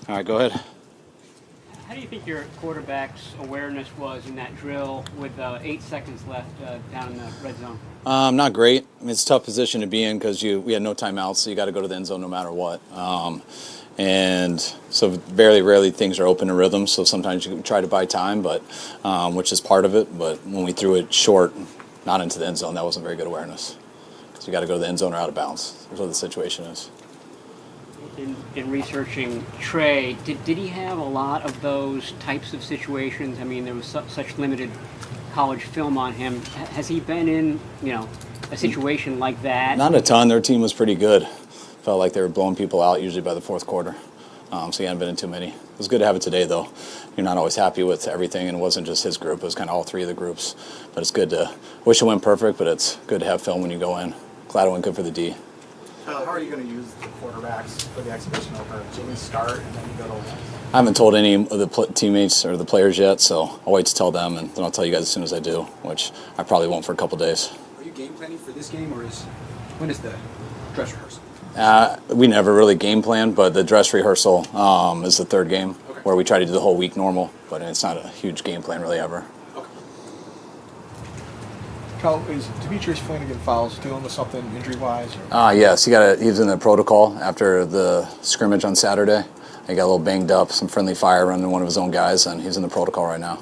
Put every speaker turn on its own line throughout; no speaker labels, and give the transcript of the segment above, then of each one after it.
All right, go ahead.
How do you think your quarterback's awareness was in that drill with 8 seconds left down in the red zone?
Not great. I mean, it's a tough position to be in because we had no timeouts, so you got to go to the end zone no matter what. And so very rarely things are open in rhythm, so sometimes you try to buy time, but which is part of it. But when we threw it short, not into the end zone, that wasn't very good awareness because you got to go to the end zone or out of bounds. That's what the situation is.
In researching Trey, did he have a lot of those types of situations? I mean, there was such limited college film on him. Has he been in, a situation like that?
Not a ton. Their team was pretty good. Felt like they were blowing people out usually by the fourth quarter. So he hadn't been in too many. It was good to have it today, though. You're not always happy with everything, and it wasn't just his group. It was kind of all three of the groups. But it's good to – wish it went perfect, but it's good to have film when you go in. Glad it went good for the D.
How are you going to use the quarterbacks for the exhibition opener? Do we start and then you go to left?
I haven't told any of the teammates or the players yet, so I'll wait to tell them, and then I'll tell you guys as soon as I do, which I probably won't for a couple days.
Are you game planning for this game, or when is the dress rehearsal?
We never really game plan, but the dress rehearsal is the third game,
Okay.
where we try to do the whole week normal, but it's not a huge game plan really ever.
Okay.
Kyle, is Demetrius Flanagan Fowles dealing with something injury-wise?
Yes, he was in the protocol after the scrimmage on Saturday. He got a little banged up, some friendly fire running one of his own guys, and he's in the protocol right now.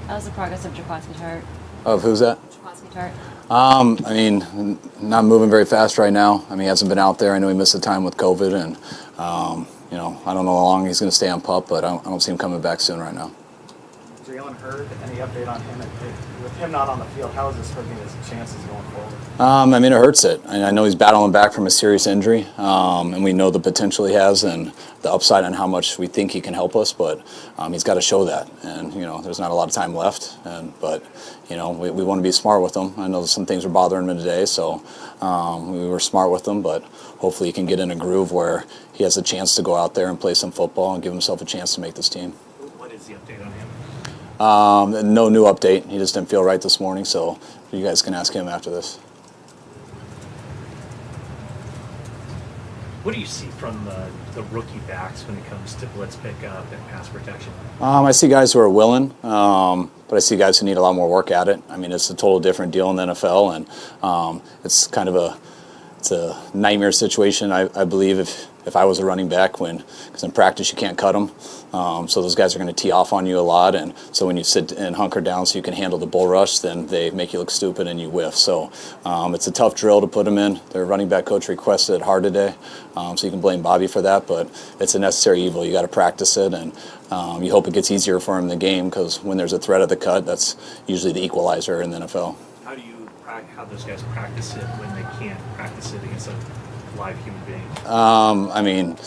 How's the progress of Jaquaski Tart?
Of who's that?
Jaquaski Tart.
I mean, not moving very fast right now. I mean, he hasn't been out there. I know he missed the time with COVID, and I don't know how long he's going to stay on PUP, but I don't see him coming back soon right now.
Jalen Hurd, any update on him? With him not on the field, how is this hurting his chances going forward?
I mean, it hurts it. I know he's battling back from a serious injury, and we know the potential he has and the upside on how much we think he can help us, but he's got to show that. And, there's not a lot of time left, but we want to be smart with him. I know some things were bothering him today, so we were smart with him, but hopefully he can get in a groove where he has a chance to go out there and play some football and give himself a chance to make this team.
What is the update on him?
No new update. He just didn't feel right this morning, so you guys can ask him after this.
What do you see from the rookie backs when it comes to blitz pickup and pass protection?
I see guys who are willing, but I see guys who need a lot more work at it. I mean, it's a total different deal in the NFL, and it's kind of a nightmare situation, I believe, if I was a running back, because in practice you can't cut them. So those guys are going to tee off on you a lot, and so when you sit and hunker down so you can handle the bull rush, then they make you look stupid and you whiff. So it's a tough drill to put them in. Their running back coach requested it hard today, so you can blame Bobby for that, but it's a necessary evil. You got to practice it, and you hope it gets easier for him in the game, because when there's a threat of the cut, that's usually the equalizer in the NFL.
How those guys practice it when they can't practice it against a live human being?
I mean,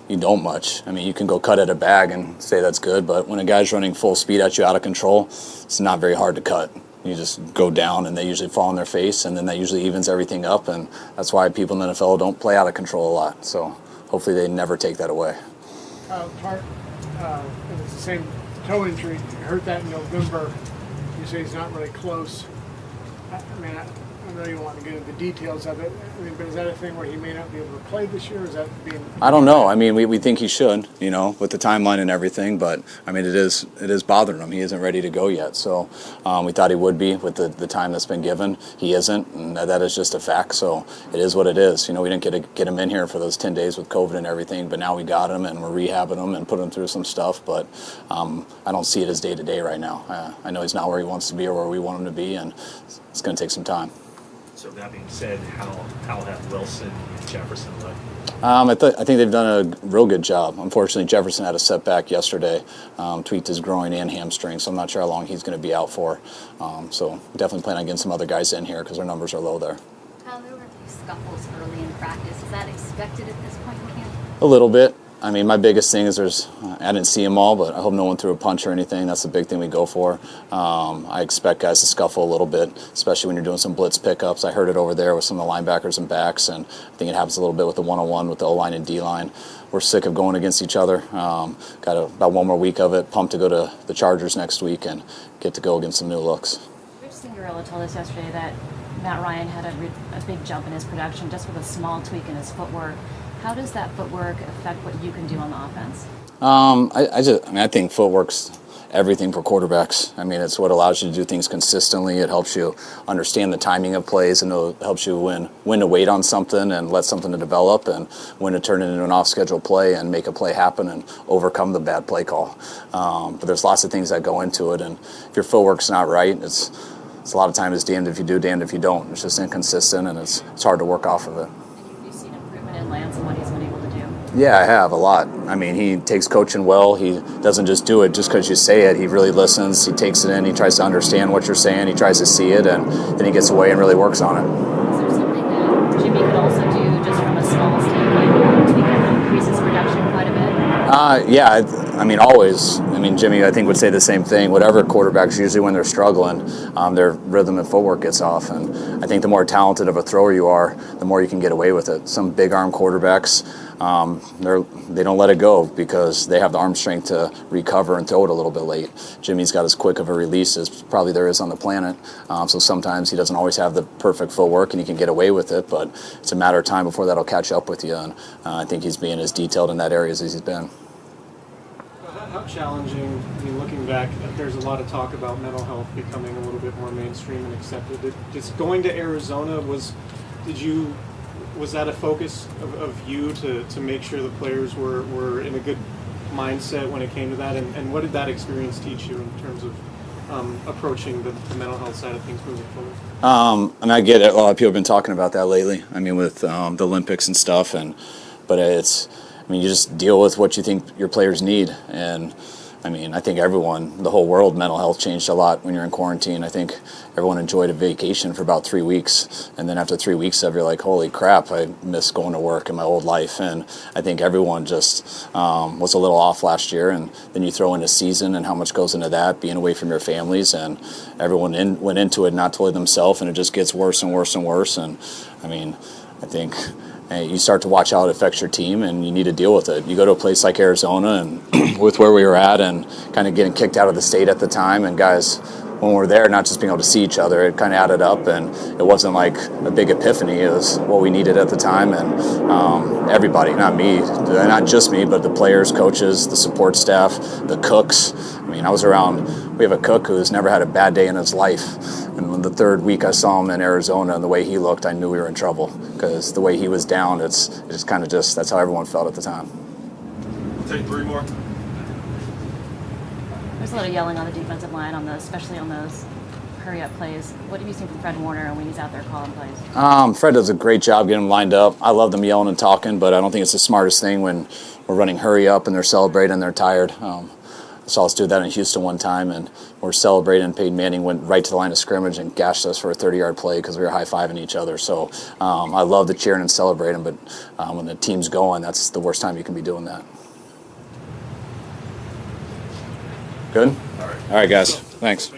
you don't much. I mean, you can go cut at a bag and say that's good, but when a guy's running full speed at you out of control, it's not very hard to cut. You just go down, and they usually fall on their face, and then that usually evens everything up, and that's why people in the NFL don't play out of control a lot. So hopefully they never take that away.
Tart, it was the same toe injury. You hurt that in November. You say he's not really close. I mean, I know you don't want to get into the details of it. I mean, but is that a thing where he may not be able to play this year? Or is that being?
I don't know. I mean, we think he should, with the timeline and everything. But I mean, it is bothering him. He isn't ready to go yet. So we thought he would be with the time that's been given. He isn't, and that is just a fact. So it is what it is. We didn't get him in here for those 10 days with COVID and everything. But now we got him, and we're rehabbing him and putting him through some stuff. But I don't see it as day to day right now. I know he's not where he wants to be or where we want him to be, and it's going to take some time.
So that being said, how have Wilson and Jefferson looked?
I think they've done a real good job. Unfortunately, Jefferson had a setback yesterday, tweaked his groin and hamstring, so I'm not sure how long he's going to be out for. So definitely plan on getting some other guys in here because our numbers are low there.
Kyle, there were a few scuffles early in practice. Is that expected at this point in camp?
A little bit. I mean, my biggest thing is I didn't see them all, but I hope no one threw a punch or anything. That's the big thing we go for. I expect guys to scuffle a little bit, especially when you're doing some blitz pickups. I heard it over there with some of the linebackers and backs, and I think it happens a little bit with the one-on-one with the O-line and D-line. We're sick of going against each other. Got about one more week of it. Pumped to go to the Chargers next week and get to go against some new looks.
Rich Cinderella told us yesterday that Matt Ryan had a big jump in his production just with a small tweak in his footwork.
How does that footwork affect what you can do on the offense?
I think footwork's everything for quarterbacks. I mean, it's what allows you to do things consistently. It helps you understand the timing of plays, and it helps you when to wait on something and let something to develop, and when to turn it into an off-schedule play and make a play happen and overcome the bad play call. But there's lots of things that go into it, and if your footwork's not right, it's a lot of times it's damned if you do, damned if you don't. It's just inconsistent, and it's hard to work off of it.
And you've seen improvement in Lance and what he's been able to do.
Yeah, I have a lot. I mean, he takes coaching well. He doesn't just do it just because you say it. He really listens. He takes it in. He tries to understand what you're saying. He tries to see it, and then he gets away and really works on it.
Is there something that Jimmy could also do just from a small standpoint to increase his production quite a bit?
Yeah, I mean, always. I mean, Jimmy, I think, would say the same thing. Whatever quarterbacks, usually when they're struggling, their rhythm and footwork gets off. And I think the more talented of a thrower you are, the more you can get away with it. Some big arm quarterbacks, they don't let it go because they have the arm strength to recover and throw it a little bit late. Jimmy's got as quick of a release as probably there is on the planet. So sometimes he doesn't always have the perfect footwork and he can get away with it, but it's a matter of time before that'll catch up with you. And I think he's being as detailed in that area as he's been.
How challenging, I mean, looking back, there's a lot of talk about mental health becoming a little bit more mainstream and accepted. Just going to Arizona, was that a focus of you to make sure the players were in a good mindset when it came to that? And what did that experience teach you in terms of approaching the mental health side of things moving forward?
And I get it. A lot of people have been talking about that lately. I mean, with the Olympics and stuff, but you just deal with what you think your players need. And I mean, I think the whole world, mental health changed a lot when you're in quarantine. I think everyone enjoyed a vacation for about 3 weeks. And then after 3 weeks of, you're like, holy crap, I miss going to work in my old life. And I think everyone just was a little off last year. And then you throw in a season and how much goes into that, being away from your families. And everyone went into it not totally themselves, and it just gets worse and worse and worse. And I mean, I think you start to watch how it affects your team, and you need to deal with it. You go to a place like Arizona, and with where we were at and kind of getting kicked out of the state at the time, and guys, when we're there, not just being able to see each other, it kind of added up, and it wasn't like a big epiphany. It was what we needed at the time, and everybody, not me, not just me, but the players, coaches, the support staff, the cooks. I mean, we have a cook who's never had a bad day in his life. And when the third week I saw him in Arizona and the way he looked, I knew we were in trouble because the way he was down, it's kind of that's how everyone felt at the time.
Take 3 more.
There's a lot of yelling on the defensive line, especially on those hurry-up plays. What have you seen from Fred Warner when he's out there calling plays?
Fred does a great job getting them lined up. I love them yelling and talking, but I don't think it's the smartest thing when we're running hurry-up and they're celebrating and they're tired. I saw us do that in Houston one time, and we're celebrating. Peyton Manning went right to the line of scrimmage and gashed us for a 30-yard play because we were high-fiving each other. So I love the cheering and celebrating, but when the team's going, that's the worst time you can be doing that. Good? All right, guys. Thanks.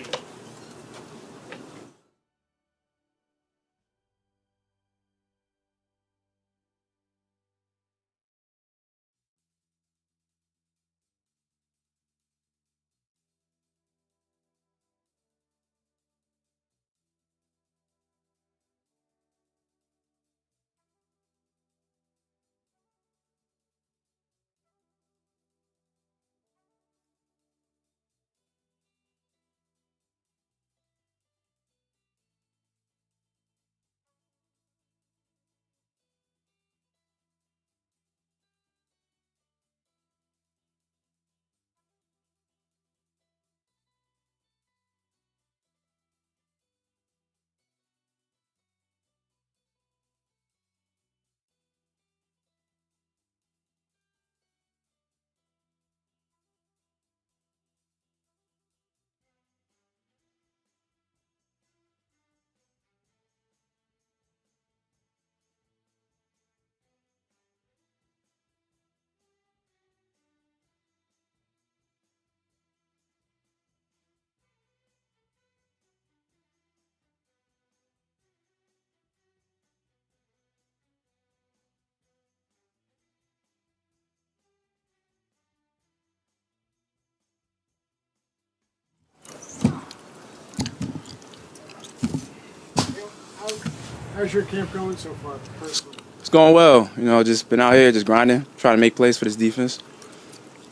How's your camp going so far, personally?
It's going well. Just been out here, just grinding, trying to make plays for this defense.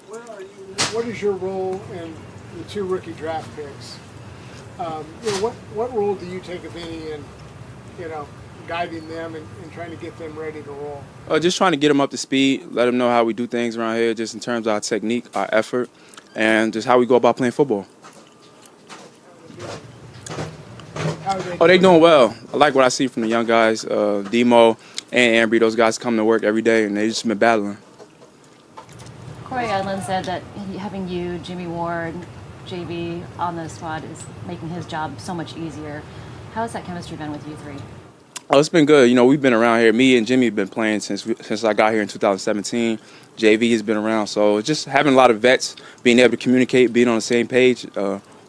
Where are you? What is your role in the 2 rookie draft picks? What role do you take, if any, in guiding them and trying to get them ready to roll?
Just trying to get them up to speed, let them know how we do things around here, just in terms of our technique, our effort, and just how we go about playing football. Oh, they doing well. I like what I see from the young guys, Demo and Ambry. Those guys come to work every day, and they just been battling.
Corey Edlin said that having you, Jimmy Ward, JV on the squad is making his job so much easier. How has that chemistry been with you 3?
Oh, it's been good. We've been around here. Me and Jimmy have been playing since I got here in 2017. JV has been around. So just having a lot of vets, being able to communicate, being on the same page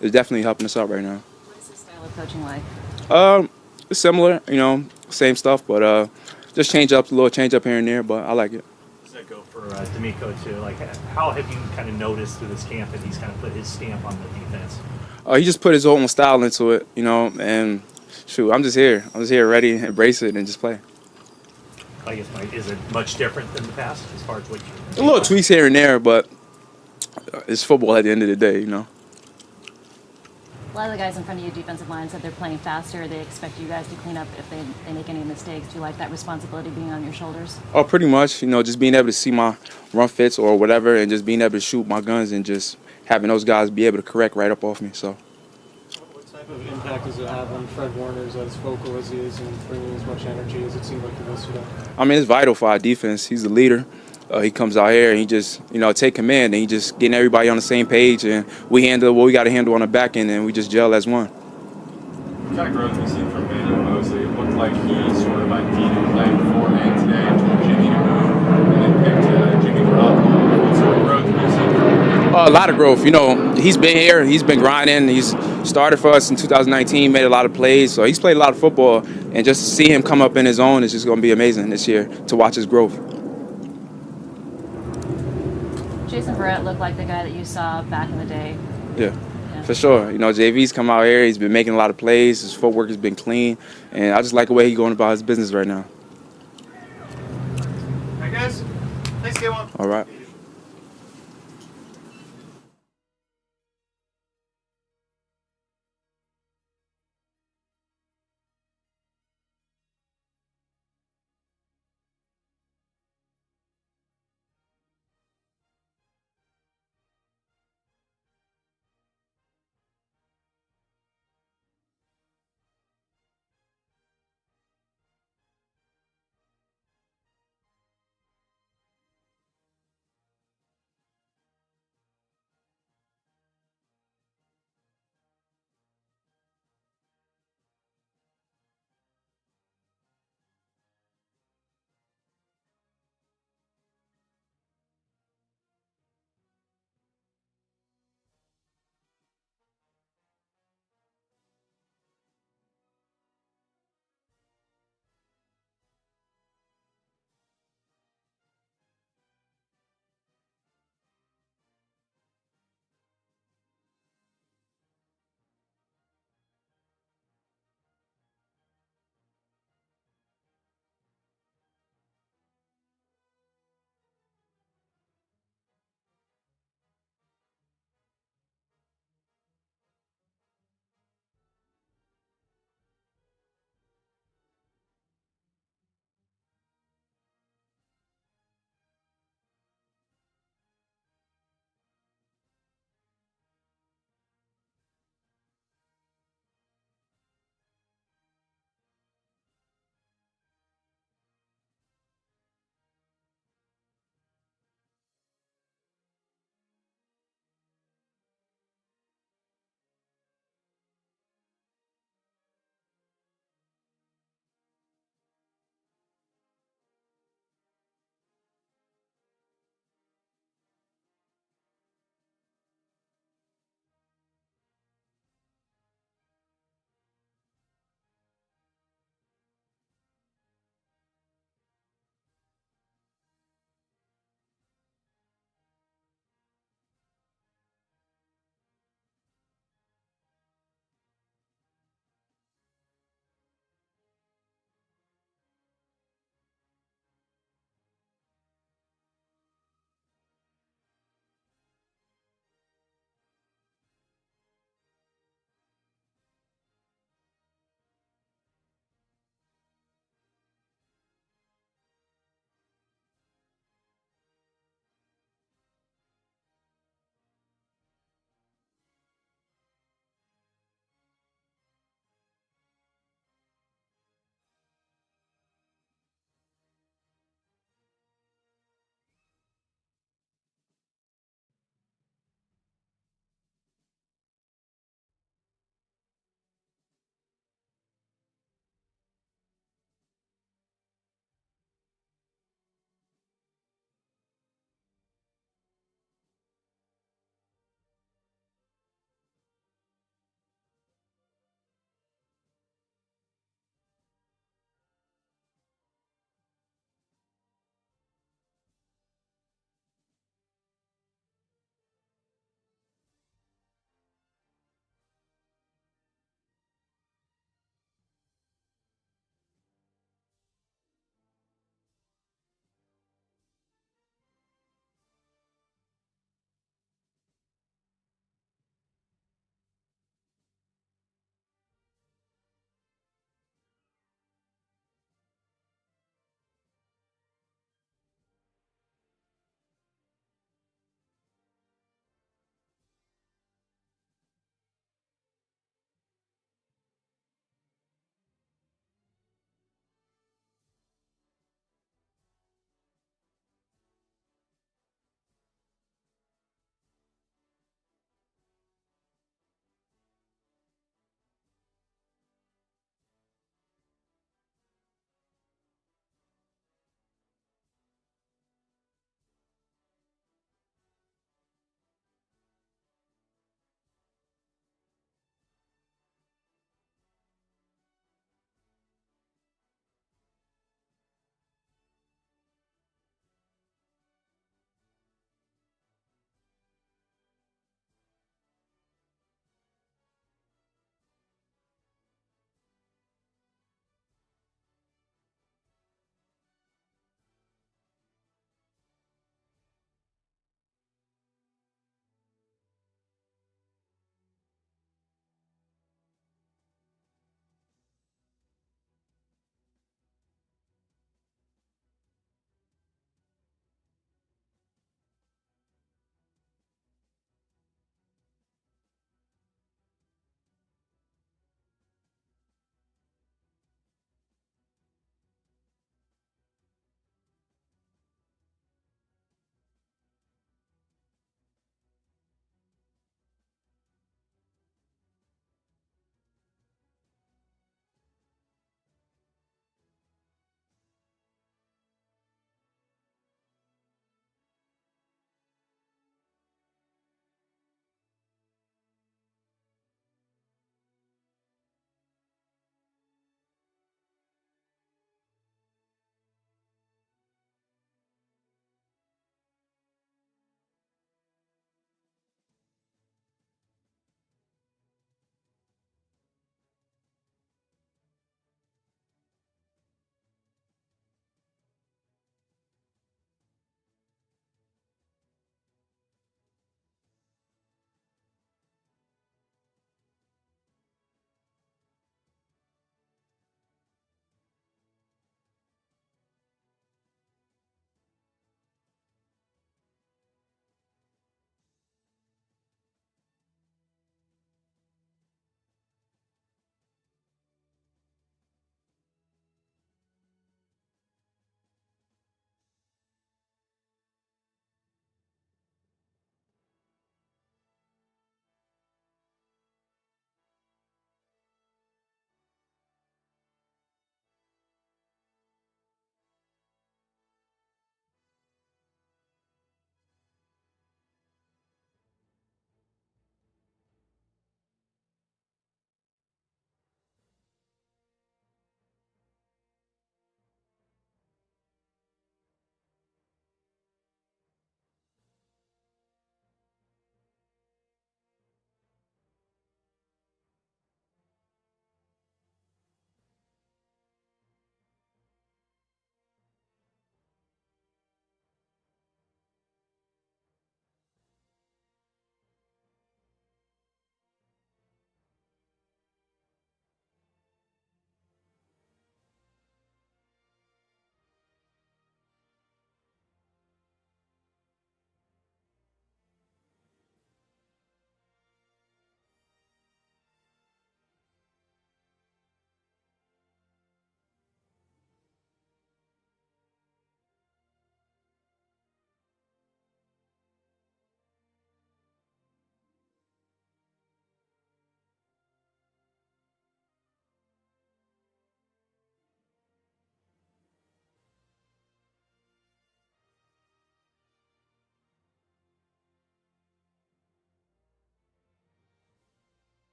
is definitely helping us out right now.
What is his style of coaching like?
It's similar, same stuff, but just a little change up here and there, but I like it.
Does that go for D'Amico too? Like, how have you kind of noticed through this camp that he's kind of put his stamp on the defense?
He just put his own style into it, and shoot, I'm just here ready, embrace it, and just play.
I guess, Mike, is it much different than the past as far as what you...
A little tweaks here and there, but it's football at the end of the day,
A lot of the guys in front of you, defensive line, said they're playing faster. They expect you guys to clean up if they make any mistakes. Do you like that responsibility being on your shoulders?
Oh, pretty much. Just being able to see my run fits or whatever, and just being able to shoot my guns, and just having those guys be able to correct right up off me. So.
What type of impact does it have on Fred Warner's as vocal as he is and bringing as much energy as it seemed like he was today?
I mean, it's vital for our defense. He's the leader. He comes out here and he just, take command, and he just getting everybody on the same page, and we handle what we got to handle on the back end, and we just gel as one.
What kind of growth have you seen from Manuel Mosley? It looked like he sort of ideally played beforehand today, told Jimmy to move, and then picked Jimmy up. What sort of growth have you seen from him?
A lot of growth. He's been here. He's been grinding. He's started for us in 2019, made a lot of plays. So he's played a lot of football, and just to see him come up in his own is just going to be amazing this year to watch his growth.
Jason Barrett looked like the guy that you saw back in the day.
Yeah. For sure. JV's come out here. He's been making a lot of plays. His footwork has been clean. And I just like the way he's going about his business right now.
All right, guys. Thanks, Game On.
All right.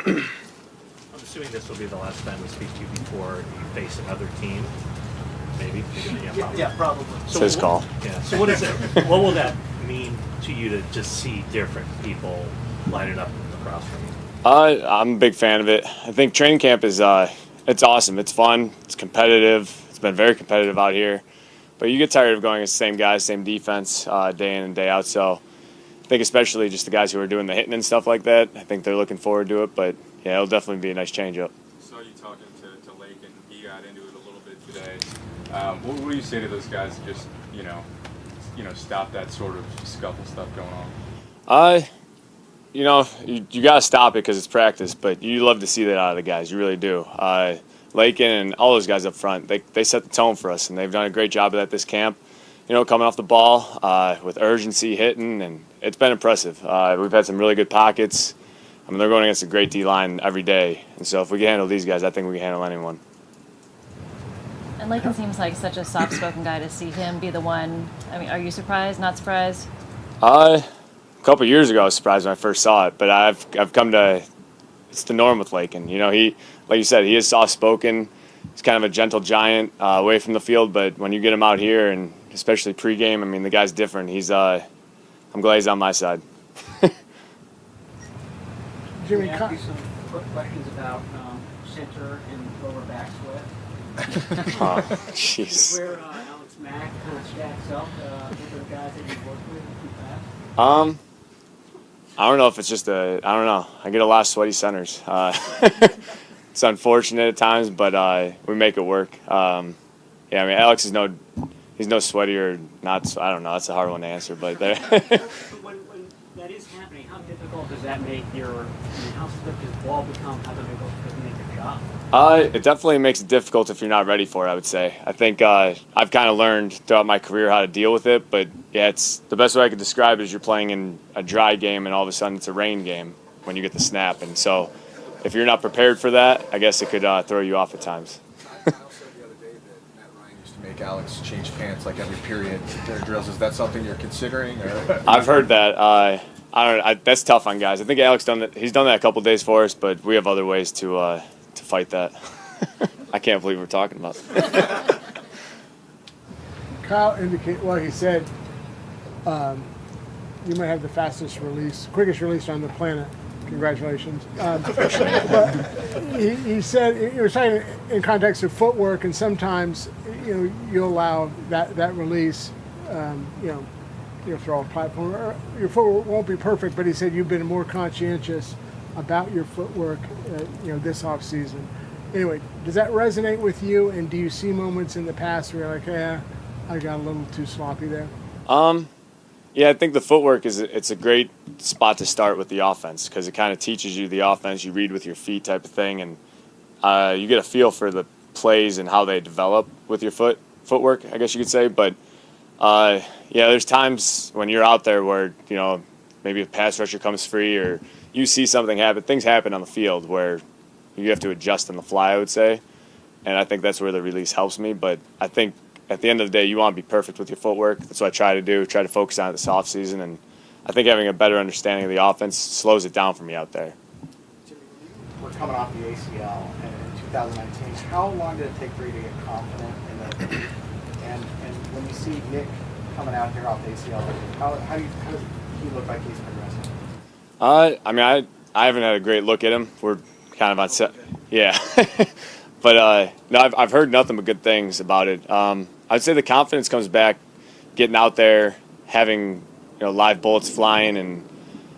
I'm assuming this will be the last time we speak to you before you face another team. Maybe.
Yeah, probably.
It's his call.
Yeah. So what is it? What will that mean to you to just see different people lining up across from you?
I'm a big fan of it. I think training camp is it's awesome. It's fun. It's competitive. It's been very competitive out here. But you get tired of going against the same guys, same defense, day in and day out. So I think especially just the guys who are doing the hitting and stuff like that, I think they're looking forward to it. But yeah, it'll definitely be a nice change-up.
Saw you talking to Lake, and he got into it a little bit today. What do you say to those guys to just, stop that sort of scuffle stuff going on?
You got to stop it because it's practice, but you love to see that out of the guys. You really do. Lakin and all those guys up front, they set the tone for us, and they've done a great job of that this camp. Coming off the ball with urgency, hitting, and it's been impressive. We've had some really good pockets. I mean, they're going against a great D-line every day, and so if we can handle these guys, I think we can handle anyone.
And Lakin seems like such a soft-spoken guy. To see him be the one, I mean, are you surprised, not surprised?
A couple of years ago, I was surprised when I first saw it, but I've come to, it's the norm with Lakin. He, like you said, he is soft-spoken. He's kind of a gentle giant away from the field, but when you get him out here, and especially pregame, I mean, the guy's different. I'm glad he's on my side.
Jimmy, ask you some quick questions about center and lower back sweat.
Oh, jeez.
Where Alex Mack kind of stacks up with the guys that you've worked with in the past?
I don't know if it's just I don't know. I get a lot of sweaty centers. It's unfortunate at times, but we make it work. Yeah, I mean, Alex is he's no sweatier. Not, I don't know. That's a hard one to answer, but there.
When that is happening, how difficult does that make how slick does ball become? How difficult does it make your job?
It definitely makes it difficult if you're not ready for it, I would say. I think I've kind of learned throughout my career how to deal with it, but yeah, it's the best way I could describe it is you're playing in a dry game and all of a sudden it's a rain game when you get the snap. And so if you're not prepared for that, I guess it could throw you off at times.
Kyle said the other day that Matt Ryan used to make Alex change pants like every period during drills. Is that something you're considering? Or?
I've heard that. I don't. That's tough on guys. I think Alex done that. He's done that a couple days for us, but we have other ways to fight that. I can't believe we're talking about that.
Kyle he said you might have the quickest release on the planet. Congratulations. But he said, he was talking in context of footwork, and sometimes you allow that release, you'll throw a platform. Or your footwork won't be perfect, but he said you've been more conscientious about your footwork, this off season. Anyway, does that resonate with you? And do you see moments in the past where you're like, yeah, I got a little too sloppy there?
Yeah, I think the footwork it's a great spot to start with the offense because it kind of teaches you the offense. You read with your feet type of thing, and you get a feel for the plays and how they develop with your footwork, I guess you could say. But yeah, there's times when you're out there where maybe a pass rusher comes free or you see something happen. Things happen on the field where you have to adjust on the fly, I would say, and I think that's where the release helps me. But I think at the end of the day, you want to be perfect with your footwork. That's what I try to do, try to focus on it this offseason. And I think having a better understanding of the offense slows it down for me out there.
We're coming off the ACL in 2019. How long did it take for you to get confident in that? And when you see Nick coming out here off the ACL, how does he look like he's progressing?
I mean, I haven't had a great look at him. We're kind of on set. Yeah. But no, I've heard nothing but good things about it. I'd say the confidence comes back getting out there, having live bullets flying, and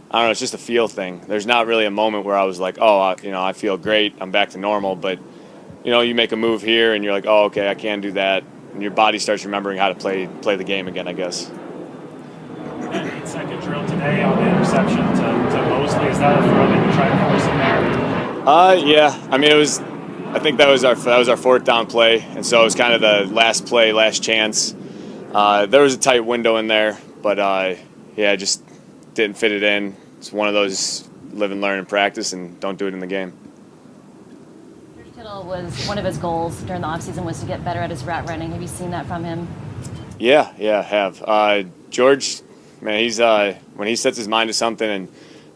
I don't know, it's just a feel thing. There's not really a moment where I was like, oh, I feel great, I'm back to normal. But you make a move here, and you're like, oh, okay, I can do that, and your body starts remembering how to play the game again, I guess.
8-second drill today on the interception to Mosley. Is that a throw that you try to force in there?
Yeah. I mean, I think that was our fourth down play, and so it was kind of the last play, last chance. There was a tight window in there, but yeah, just didn't fit it in. It's one of those live and learn and practice, and don't do it in the game.
George Kittle was one of his goals during the offseason was to get better at his route running. Have you seen that from him? Yeah,
I have. George, man, he's when he sets his mind to something and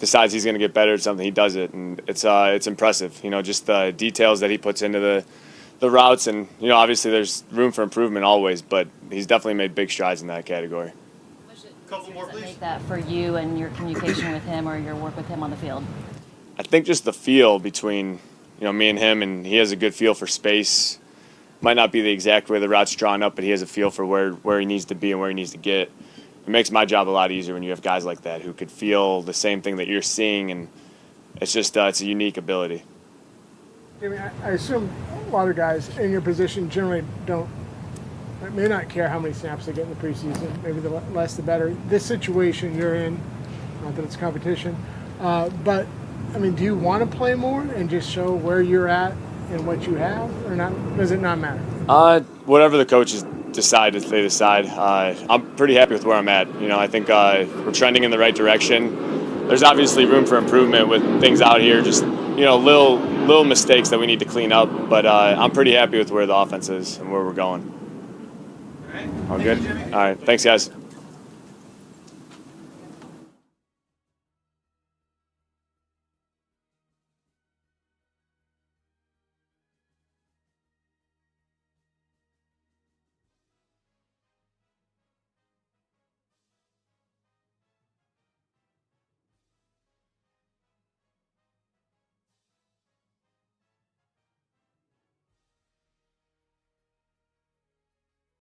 decides he's going to get better at something, he does it, and it's impressive. You know, just the details that he puts into the routes, and you know, obviously there's room for improvement always, but he's definitely made big strides in that category.
Couple more, please. Make that for you and your communication with him or your work with him on the field.
I think just the feel between, you know, me and him, and he has a good feel for space. Might not be the exact way the route's drawn up, but he has a feel for where he needs to be and where he needs to get. It makes my job a lot easier when you have guys like that who could feel the same thing that you're seeing, and it's just it's a unique ability.
I mean, I assume a lot of guys in your position generally may not care how many snaps they get in the preseason. Maybe the less the better. This situation you're in, not that it's competition, but I mean, do you want to play more and just show where you're at and what you have, or not? Does it not matter?
Whatever the coaches decide, if they decide, I'm pretty happy with where I'm at. You know, I think we're trending in the right direction. There's obviously room for improvement with things out here, just, you know, little mistakes that we need to clean up. But I'm pretty happy with where the offense is and where we're going. All good? All right. Thanks, guys.